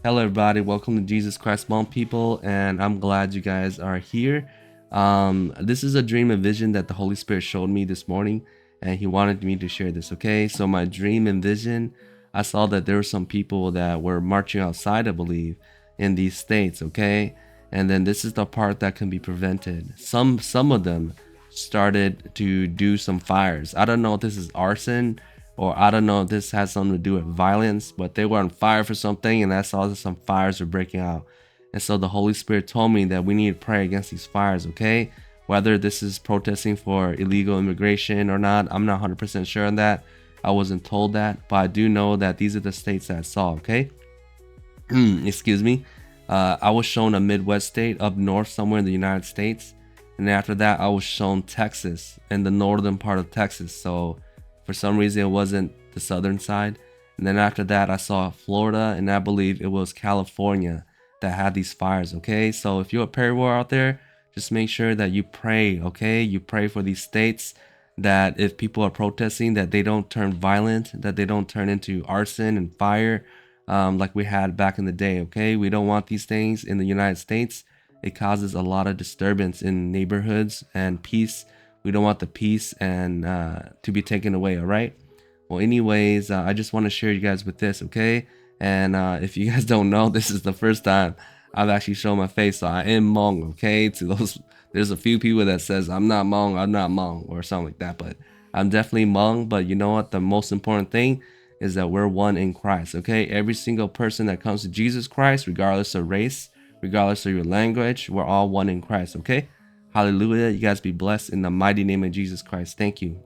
Hello, everybody. Welcome to Jesus Christ Hmong people, and I'm glad you guys are here. This is a dream and vision that the Holy Spirit showed me this morning, and He wanted me to share this. Okay, so my dream and vision, I saw that there were some people that were marching outside, I believe, in these states. Okay, and then this is the part that can be prevented. Some of them started to do some fires. I don't know if this is arson or I don't know if this has something to do with violence, but they were on fire for something, and I saw that some fires were breaking out. And so the Holy Spirit told me that we need to pray against these fires, okay? Whether this is protesting for illegal immigration or not, I'm not 100% sure on that. I wasn't told that, but I do know that these are the states that I saw, okay? Excuse me. I was shown a Midwest state up north somewhere in the United States. And after that, I was shown Texas and the northern part of Texas. So for some reason, it wasn't the southern side. And then after that, I saw Florida, and I believe it was California that had these fires, okay? So if you're a prayer warrior out there, just make sure that you pray, okay? You pray for these states, that if people are protesting, that they don't turn violent, that they don't turn into arson and fire like we had back in the day, okay? We don't want these things in the United States. It causes a lot of disturbance in neighborhoods and peace. We don't want the peace and to be taken away, all right? Well, anyways, I just want to share you guys with this, okay? And if you guys don't know, this is the first time I've actually shown my face, so I am Hmong, okay? To those, there's a few people that says I'm not Hmong, or something like that, but I'm definitely Hmong. But you know what? The most important thing is that we're one in Christ, okay? Every single person that comes to Jesus Christ, regardless of race, regardless of your language, we're all one in Christ, okay? Hallelujah. You guys be blessed in the mighty name of Jesus Christ. Thank you.